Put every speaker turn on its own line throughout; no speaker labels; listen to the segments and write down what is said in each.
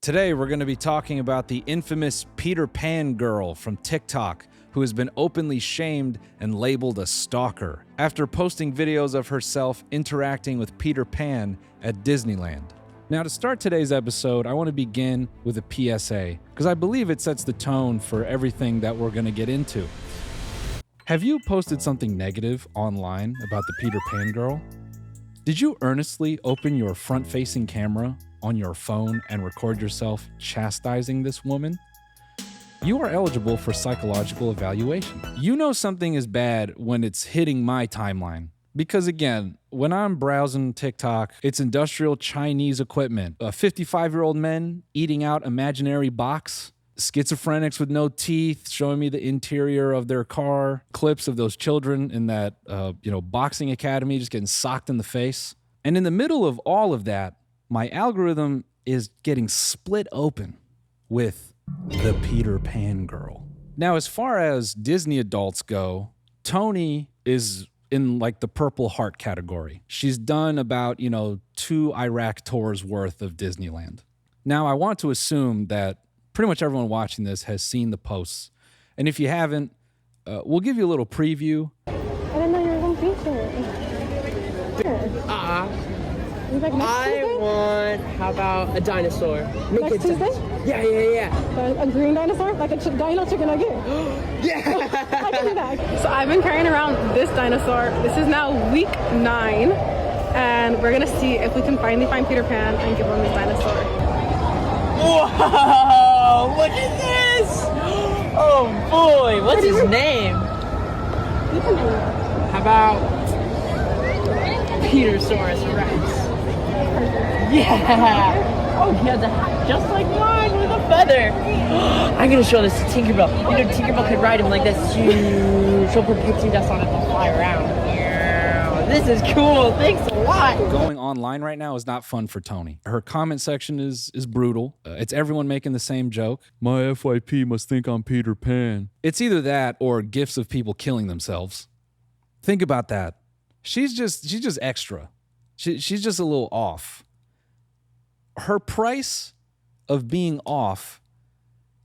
Today, we're going to be talking about the infamous Peter Pan girl from TikTok who has been openly shamed and labeled a stalker after posting videos of herself interacting with Peter Pan at Disneyland. Now, to start today's episode, I want to begin with a PSA because I believe it sets the tone for everything that we're going to get into. Have you posted something negative online about the Peter Pan girl? Did you earnestly open your front-facing camera on your phone and record yourself chastising this woman? You are eligible for psychological evaluation. You know something is bad when it's hitting my timeline. Because again, when I'm browsing TikTok, it's industrial Chinese equipment, 55-year-old men eating out imaginary box, schizophrenics with no teeth showing me the interior of their car, clips of those children in that boxing academy just getting socked in the face. And in the middle of all of that, my algorithm is getting split open with the Peter Pan girl. Now, as far as Disney adults go, Tony is in like the Purple Heart category. She's done about, 2 Iraq tours worth of Disneyland. Now, I want to assume that pretty much everyone watching this has seen the posts. And if you haven't, we'll give you a little preview.
I didn't know you were going to feature it. Like
how about a dinosaur?
Next Tuesday?
Yeah.
A green dinosaur? Like a dino chicken nugget?
Yeah!
I can do that. So I've been carrying around this dinosaur. This is now week 9. And we're going to see if we can finally find Peter Pan and give him this dinosaur.
Whoa! Look at this! Oh boy, what's his name?
You can name it.
How about Petersaurus Rex? Yeah! Oh, he has a hat just like mine with a feather. I'm gonna show this to Tinkerbell. Tinkerbell could ride him like this. She'll put pixie dust on it and fly around. Yeah, this is cool. Thanks a lot.
Going online right now is not fun for Tony. Her comment section is brutal. It's everyone making the same joke. My FYP must think I'm Peter Pan. It's either that or gifs of people killing themselves. Think about that. She's just extra. She's just a little off. Her price of being off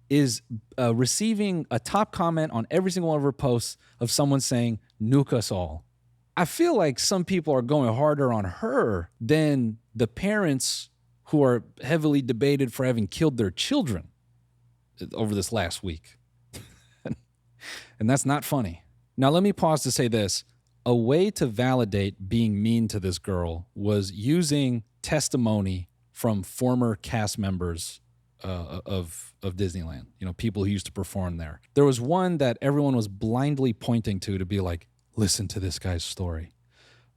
is receiving a top comment on every single one of her posts of someone saying, "Nuke us all." I feel like some people are going harder on her than the parents who are heavily debated for having killed their children over this last week. And that's not funny. Now, let me pause to say this. A way to validate being mean to this girl was using testimony from former cast members of Disneyland, people who used to perform there. There was one that everyone was blindly pointing to be like, listen to this guy's story.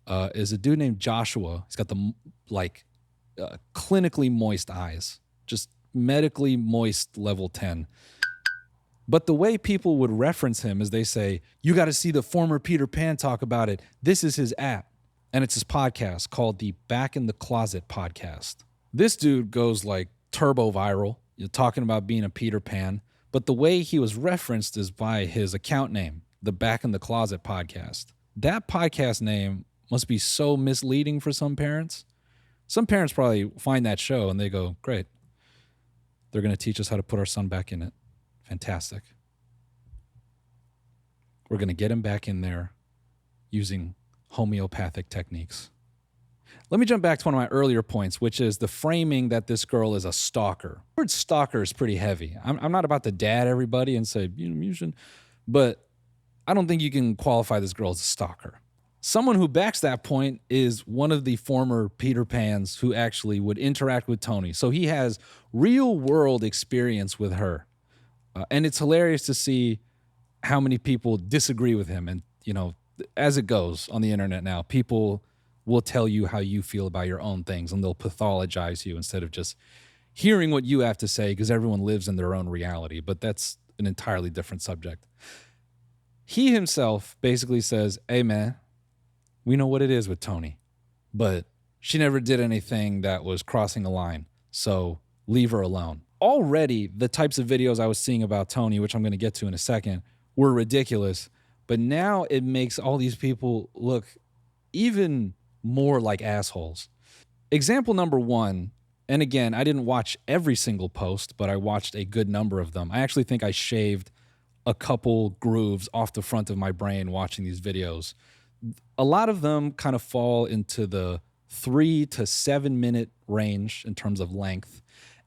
Is a dude named Joshua. He's got the clinically moist eyes, just medically moist level 10. But the way people would reference him is they say, you got to see the former Peter Pan talk about it. This is his app. And it's his podcast called the Back in the Closet podcast. This dude goes like turbo viral. You're talking about being a Peter Pan. But the way he was referenced is by his account name, the Back in the Closet podcast. That podcast name must be so misleading for some parents. Some parents probably find that show and they go, great. They're going to teach us how to put our son back in it. Fantastic. We're going to get him back in there using homeopathic techniques. Let me jump back to one of my earlier points, which is the framing that this girl is a stalker. The word stalker is pretty heavy. I'm not about to dad everybody and say, you should, but I don't think you can qualify this girl as a stalker. Someone who backs that point is one of the former Peter Pans who actually would interact with Tony. So he has real world experience with her. And it's hilarious to see how many people disagree with him. And, as it goes on the internet now, people will tell you how you feel about your own things and they'll pathologize you instead of just hearing what you have to say because everyone lives in their own reality. But that's an entirely different subject. He himself basically says, hey, man, we know what it is with Tony, but she never did anything that was crossing a line. So leave her alone. Already, the types of videos I was seeing about Tony, which I'm going to get to in a second, were ridiculous. But now it makes all these people look even more like assholes. Example number 1 And again, I didn't watch every single post, but I watched a good number of them. I actually think I shaved a couple grooves off the front of my brain watching these videos. A lot of them kind of fall into the 3 to 7 minute range in terms of length.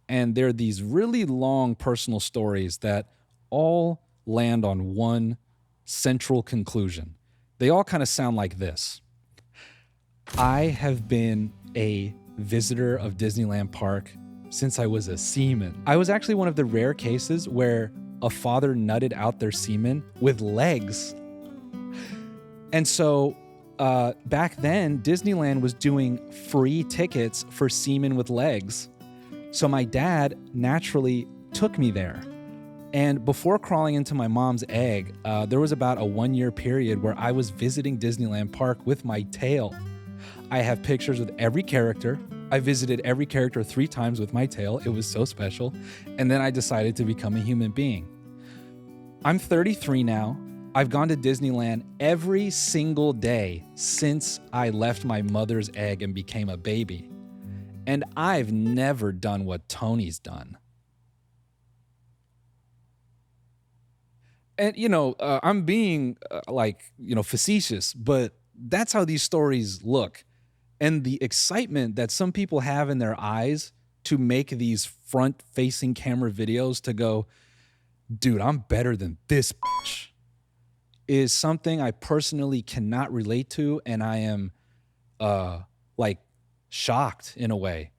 And they're these really long personal stories that all land on one central conclusion. They all kind of sound like this. I have been a visitor of Disneyland Park since I was a seaman. I was actually one of the rare cases where a father nutted out their semen with legs. And so back then, Disneyland was doing free tickets for semen with legs. So my dad naturally took me there. And before crawling into my mom's egg, there was about a 1-year period where I was visiting Disneyland Park with my tail. I have pictures with every character. I visited every character 3 times with my tail. It was so special. And then I decided to become a human being. I'm 33 now. I've gone to Disneyland every single day since I left my mother's egg and became a baby. And I've never done what Tony's done. And, I'm being facetious, but that's how these stories look. And the excitement that some people have in their eyes to make these front-facing camera videos to go, dude, I'm better than this bitch, is something I personally cannot relate to. And I am shocked in a way.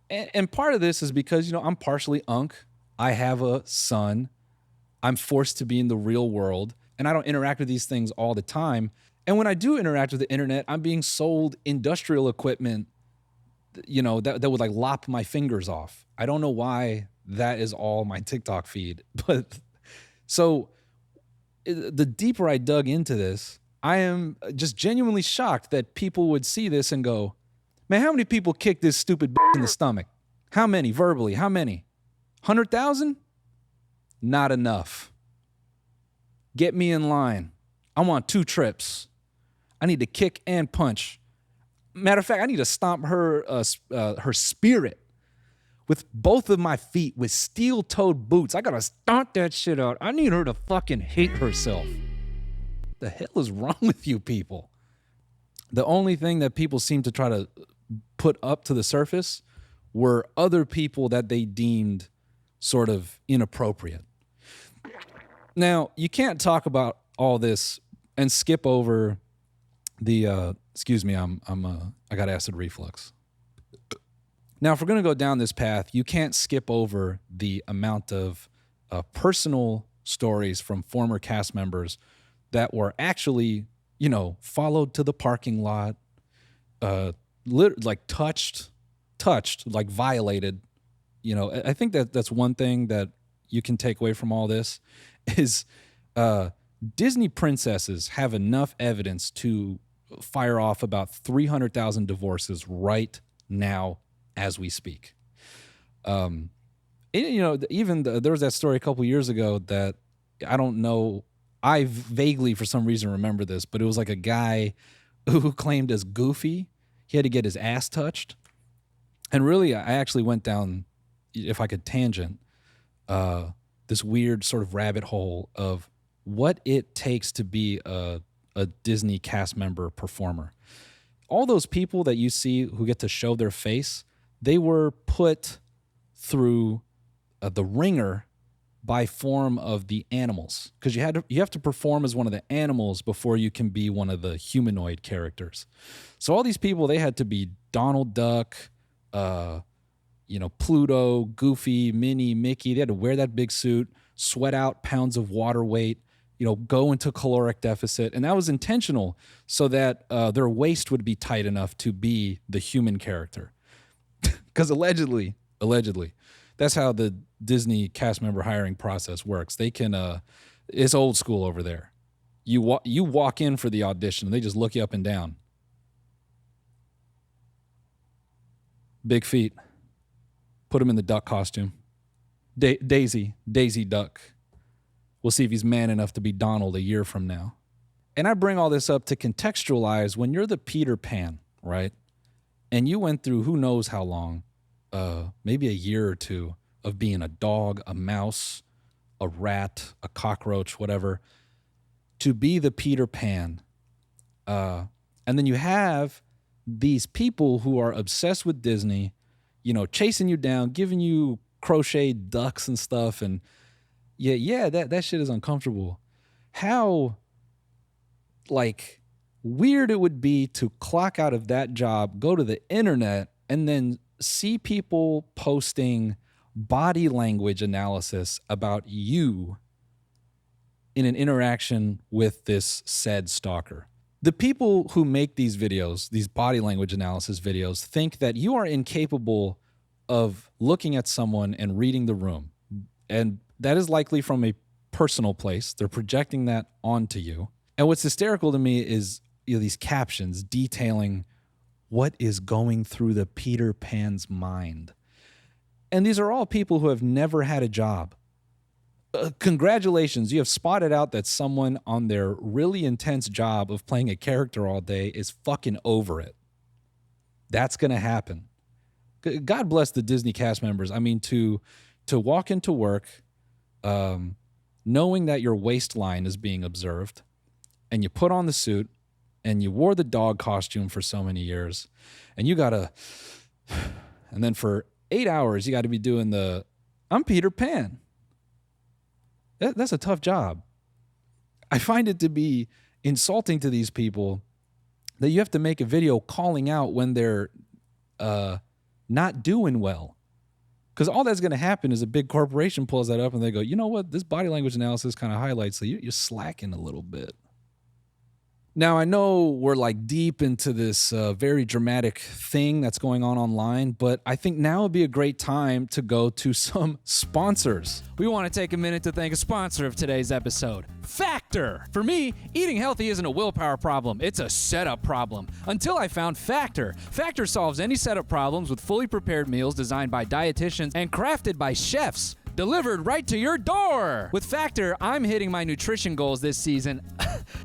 And part of this is because, I'm partially Unk. I have a son. I'm forced to be in the real world, and I don't interact with these things all the time. And when I do interact with the internet, I'm being sold industrial equipment, that would lop my fingers off. I don't know why that is all my TikTok feed. But so the deeper I dug into this, I am just genuinely shocked that people would see this and go, man, how many people kicked this stupid in the stomach? How many verbally? How many? 100,000? Not enough. Get me in line. I want 2 trips. I need to kick and punch. Matter of fact, I need to stomp her spirit with both of my feet with steel-toed boots. I gotta stomp that shit out. I need her to fucking hate herself. The hell is wrong with you people? The only thing that people seem to try to put up to the surface were other people that they deemed sort of inappropriate. Now, you can't talk about all this and skip over the excuse me, I got acid reflux. Now, if we're going to go down this path, you can't skip over the amount of personal stories from former cast members that were actually, followed to the parking lot, touched, violated. I think that's one thing that you can take away from all this is Disney princesses have enough evidence to fire off about 300,000 divorces right now as we speak. There was that story a couple years ago that I don't know. I vaguely, for some reason, remember this, but it was like a guy who claimed as Goofy. He had to get his ass touched. And really, I actually went down, if I could tangent, this weird sort of rabbit hole of what it takes to be a Disney cast member performer. All those people that you see who get to show their face, they were put through the ringer by form of the animals, because you have to perform as one of the animals before you can be one of the humanoid characters. So all these people, they had to be Donald Duck, Pluto, Goofy, Minnie, Mickey. They had to wear that big suit, sweat out pounds of water weight, go into caloric deficit. And that was intentional so that their waist would be tight enough to be the human character. Because allegedly, that's how the Disney cast member hiring process works. They can, it's old school over there. You walk in for the audition, they just look you up and down. Big feet. Put him in the duck costume. Daisy Duck. We'll see if he's man enough to be Donald a year from now. And I bring all this up to contextualize when you're the Peter Pan, right? And you went through who knows how long maybe a year or two of being a dog, a mouse, a rat, a cockroach, whatever, to be the Peter Pan. And then you have these people who are obsessed with Disney, chasing you down, giving you crocheted ducks and stuff. And that shit is uncomfortable. How, weird it would be to clock out of that job, go to the internet, and then see people posting body language analysis about you in an interaction with this said stalker. The people who make these videos, these body language analysis videos, think that you are incapable of looking at someone and reading the room. And that is likely from a personal place. They're projecting that onto you. And what's hysterical to me is these captions detailing what is going through the Peter Pan's mind. And these are all people who have never had a job. Congratulations, you have spotted out that someone on their really intense job of playing a character all day is fucking over it. That's going to happen. God bless the Disney cast members. I mean, to walk into work knowing that your waistline is being observed, and you put on the suit, and you wore the dog costume for so many years, and and then for 8 hours, you got to be doing I'm Peter Pan. That's a tough job. I find it to be insulting to these people that you have to make a video calling out when they're not doing well. Because all that's going to happen is a big corporation pulls that up and they go, you know what, this body language analysis kind of highlights that you're slacking a little bit. Now, I know we're deep into this very dramatic thing that's going on online, but I think now would be a great time to go to some sponsors.
We want to take a minute to thank a sponsor of today's episode, Factor. For me, eating healthy isn't a willpower problem, it's a setup problem. Until I found Factor. Factor solves any setup problems with fully prepared meals designed by dietitians and crafted by chefs. Delivered right to your door. With Factor, I'm hitting my nutrition goals this season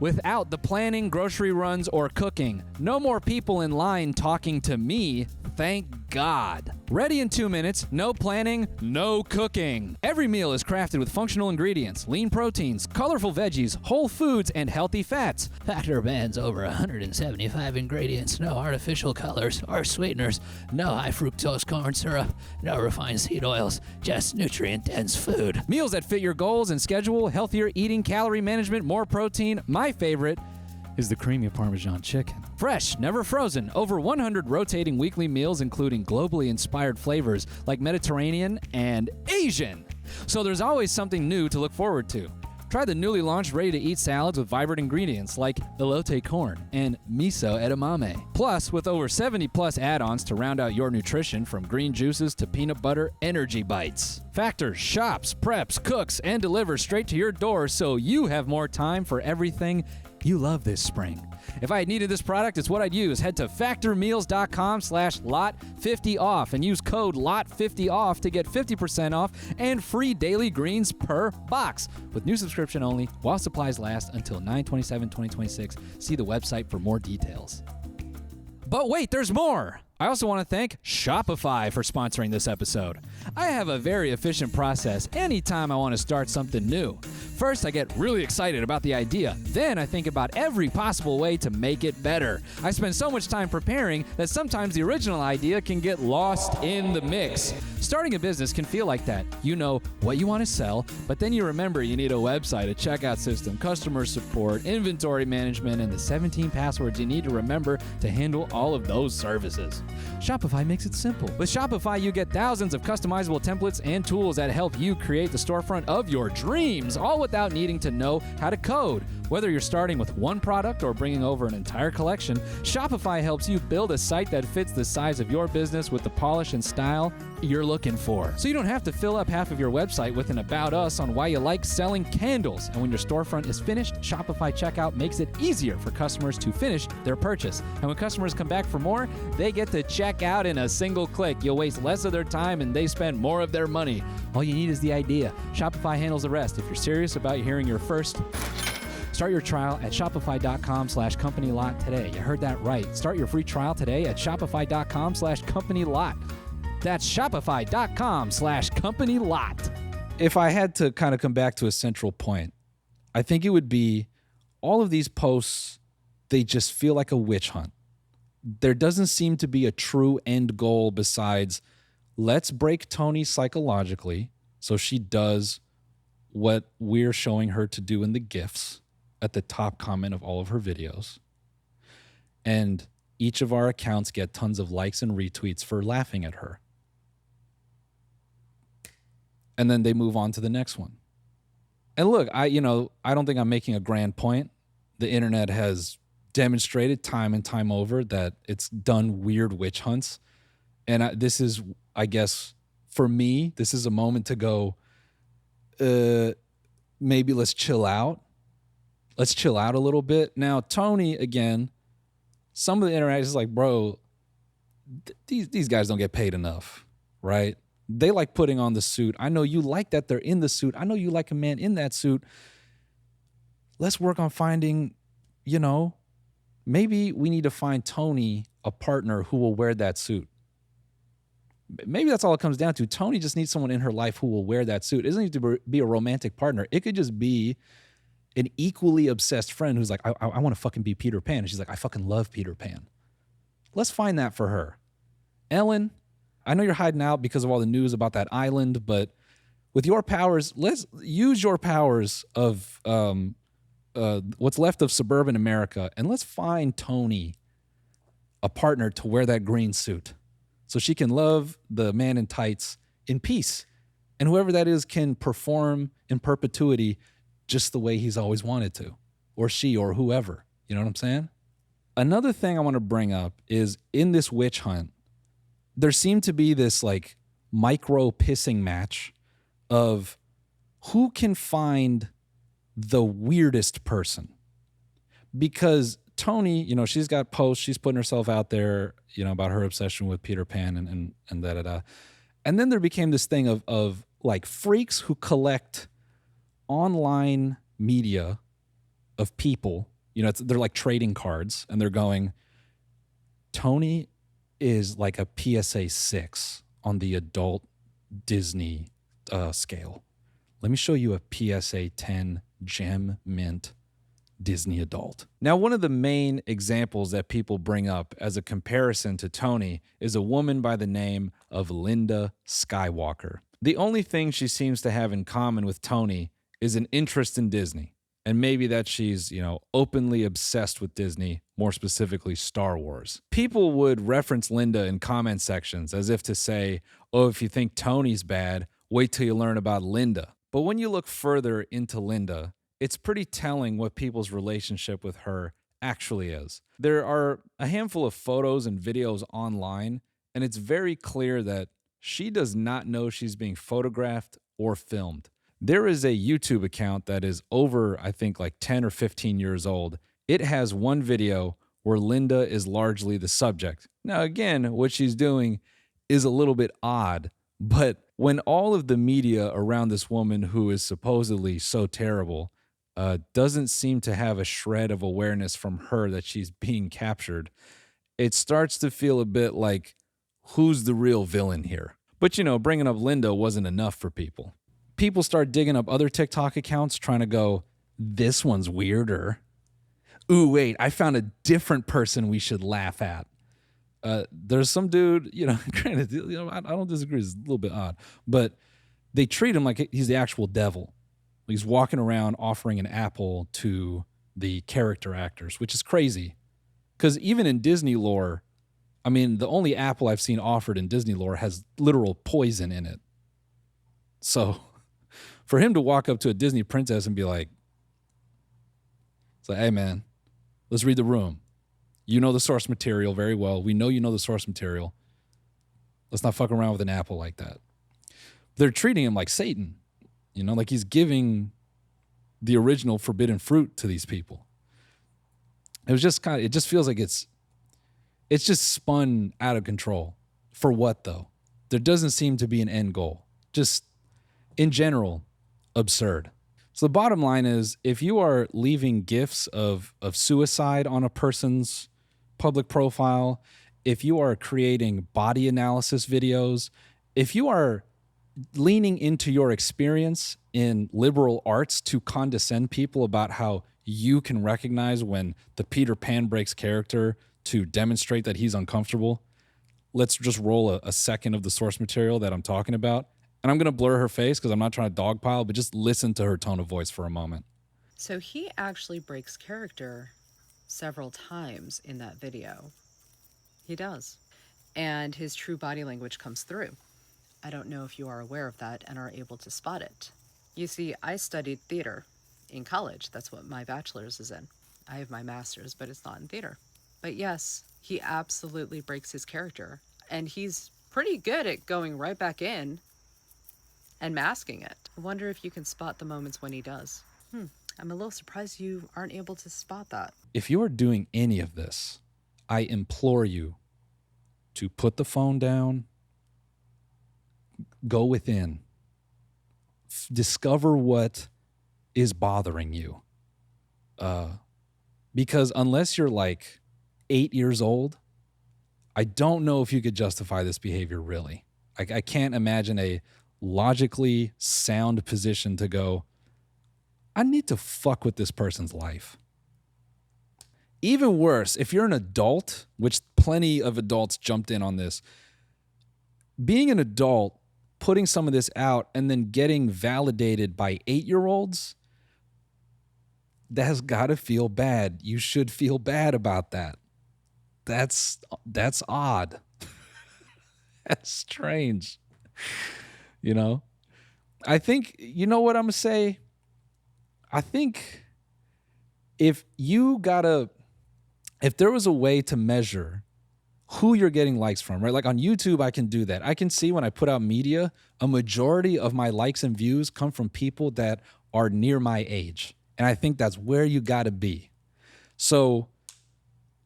without the planning, grocery runs, or cooking. No more people in line talking to me, thank God. Ready in 2 minutes, no planning, no cooking. Every meal is crafted with functional ingredients, lean proteins, colorful veggies, whole foods, and healthy fats.
Factor bans over 175 ingredients, no artificial colors or sweeteners, no high fructose corn syrup, no refined seed oils, just nutrient-dense food.
Meals that fit your goals and schedule, healthier eating, calorie management, more protein. My favorite is the creamy Parmesan chicken. Fresh, never frozen, over 100 rotating weekly meals including globally inspired flavors like Mediterranean and Asian. So there's always something new to look forward to. Try the newly launched ready-to-eat salads with vibrant ingredients like elote corn and miso edamame. Plus, with over 70-plus add-ons to round out your nutrition from green juices to peanut butter energy bites. Factor shops, preps, cooks, and delivers straight to your door so you have more time for everything you love this spring. If I had needed this product, it's what I'd use. Head to factormeals.com/lot50off and use code LOT50off to get 50% off and free daily greens per box. With new subscription only, while supplies last until 9/27/2026. See the website for more details. But wait, there's more! I also want to thank Shopify for sponsoring this episode. I have a very efficient process anytime I want to start something new. First, I get really excited about the idea. Then I think about every possible way to make it better. I spend so much time preparing that sometimes the original idea can get lost in the mix. Starting a business can feel like that. You know what you want to sell, but then you remember you need a website, a checkout system, customer support, inventory management, and the 17 passwords you need to remember to handle all of those services. Shopify makes it simple. With Shopify, you get thousands of customizable templates and tools that help you create the storefront of your dreams, all without needing to know how to code. Whether you're starting with one product or bringing over an entire collection, Shopify helps you build a site that fits the size of your business with the polish and style you're looking for. So you don't have to fill up half of your website with an about us on why you like selling candles. And when your storefront is finished, Shopify checkout makes it easier for customers to finish their purchase. And when customers come back for more, they get to check out in a single click. You'll waste less of their time and they spend more of their money. All you need is the idea. Shopify handles the rest. If you're serious about hearing your first, start your trial at shopify.com/companylot today. You heard that right. Start your free trial today at shopify.com/companylot. That's shopify.com/companylot.
If I had to kind of come back to a central point, I think it would be all of these posts, they just feel like a witch hunt. There doesn't seem to be a true end goal besides let's break Tony psychologically so she does what we're showing her to do in the GIFs at the top comment of all of her videos. And each of our accounts get tons of likes and retweets for laughing at her. And then they move on to the next one. And look, I don't think I'm making a grand point. The internet has demonstrated time and time over that it's done weird witch hunts. And this is, I guess, for me, this is a moment to go, maybe let's chill out. Let's chill out a little bit. Now, Tony, again, some of the internet is like, bro, these guys don't get paid enough, right? They like putting on the suit. I know you like that they're in the suit. I know you like a man in that suit. Let's work on finding, maybe we need to find Tony a partner who will wear that suit. Maybe that's all it comes down to. Tony just needs someone in her life who will wear that suit. It doesn't need to be a romantic partner. It could just be an equally obsessed friend who's like, I want to fucking be Peter Pan. And she's like, I fucking love Peter Pan. Let's find that for her. Ellen, I know you're hiding out because of all the news about that island, but with your powers, let's use your powers of what's left of suburban America, and let's find Tony a partner to wear that green suit so she can love the man in tights in peace. And whoever that is can perform in perpetuity just the way he's always wanted to, or she, or whoever. You know what I'm saying? Another thing I want to bring up is in this witch hunt, there seemed to be this like micro pissing match of who can find the weirdest person. Because Tony, she's got posts, she's putting herself out there, about her obsession with Peter Pan and da-da-da. And then there became this thing of like freaks who collect online media of people. They're like trading cards, and they're going, Tony is like a PSA 6 on the adult Disney scale. Let me show you a PSA 10 gem mint Disney adult. Now, one of the main examples that people bring up as a comparison to Tony is a woman by the name of Linda Skywalker. The only thing she seems to have in common with Tony is an interest in Disney. And maybe that she's, openly obsessed with Disney, more specifically Star Wars. People would reference Linda in comment sections as if to say, oh, if you think Tony's bad, wait till you learn about Linda. But when you look further into Linda, it's pretty telling what people's relationship with her actually is. There are a handful of photos and videos online, and it's very clear that she does not know she's being photographed or filmed. There is a YouTube account that is over, I think, like 10 or 15 years old. It has one video where Linda is largely the subject. Now, again, what she's doing is a little bit odd, but when all of the media around this woman who is supposedly so terrible doesn't seem to have a shred of awareness from her that she's being captured, it starts to feel a bit like, who's the real villain here? But, bringing up Linda wasn't enough for people. People start digging up other TikTok accounts trying to go, this one's weirder. Ooh, wait, I found a different person we should laugh at. There's some dude, granted, I don't disagree, it's a little bit odd, but they treat him like he's the actual devil. He's walking around offering an apple to the character actors, which is crazy. Because even in Disney lore, the only apple I've seen offered in Disney lore has literal poison in it. So for him to walk up to a Disney princess and be like, hey man, let's read the room. You know the source material very well. We know you know the source material. Let's not fuck around with an apple like that. They're treating him like Satan, like he's giving the original forbidden fruit to these people. It just feels like it's just spun out of control. For what though? There doesn't seem to be an end goal. Just in general, absurd. So the bottom line is, if you are leaving gifs of suicide on a person's public profile, if you are creating body analysis videos, if you are leaning into your experience in liberal arts to condescend people about how you can recognize when the Peter Pan breaks character to demonstrate that he's uncomfortable, let's just roll a second of the source material that I'm talking about. And I'm going to blur her face because I'm not trying to dogpile, but just listen to her tone of voice for a moment.
So he actually breaks character several times in that video. He does. And his true body language comes through. I don't know if you are aware of that and are able to spot it. You see, I studied theater in college. That's what my bachelor's is in. I have my master's, but it's not in theater. But yes, he absolutely breaks his character. And he's pretty good at going right back in and masking it. I wonder if you can spot the moments when he does. I'm a little surprised you aren't able to spot that.
If you are doing any of this, I implore you to put the phone down, go within, discover what is bothering you. Because unless you're like 8 years old, I don't know if you could justify this behavior really. I can't imagine a logically sound position to go, I need to fuck with this person's life. Even worse, if you're an adult, which plenty of adults jumped in on this, being an adult, putting some of this out and then getting validated by 8-year-olds, that has got to feel bad. You should feel bad about that. That's odd. That's strange. You know? I think, you know what I'm going to say? I think if there was a way to measure who you're getting likes from, right? Like on YouTube, I can do that. I can see when I put out media, a majority of my likes and views come from people that are near my age. And I think that's where you got to be. So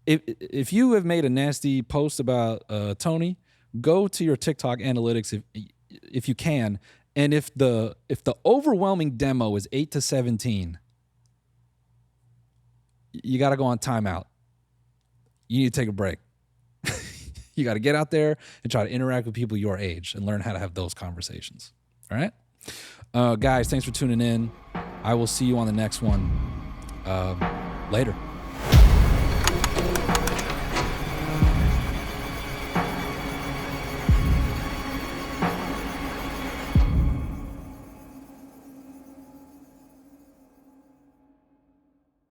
if you have made a nasty post about Tony, go to your TikTok analytics if you can. And if the overwhelming demo is 8 to 17, you got to go on timeout. You need to take a break. You got to get out there and try to interact with people your age and learn how to have those conversations. All right? Guys, thanks for tuning in. I will see you on the next one. Later.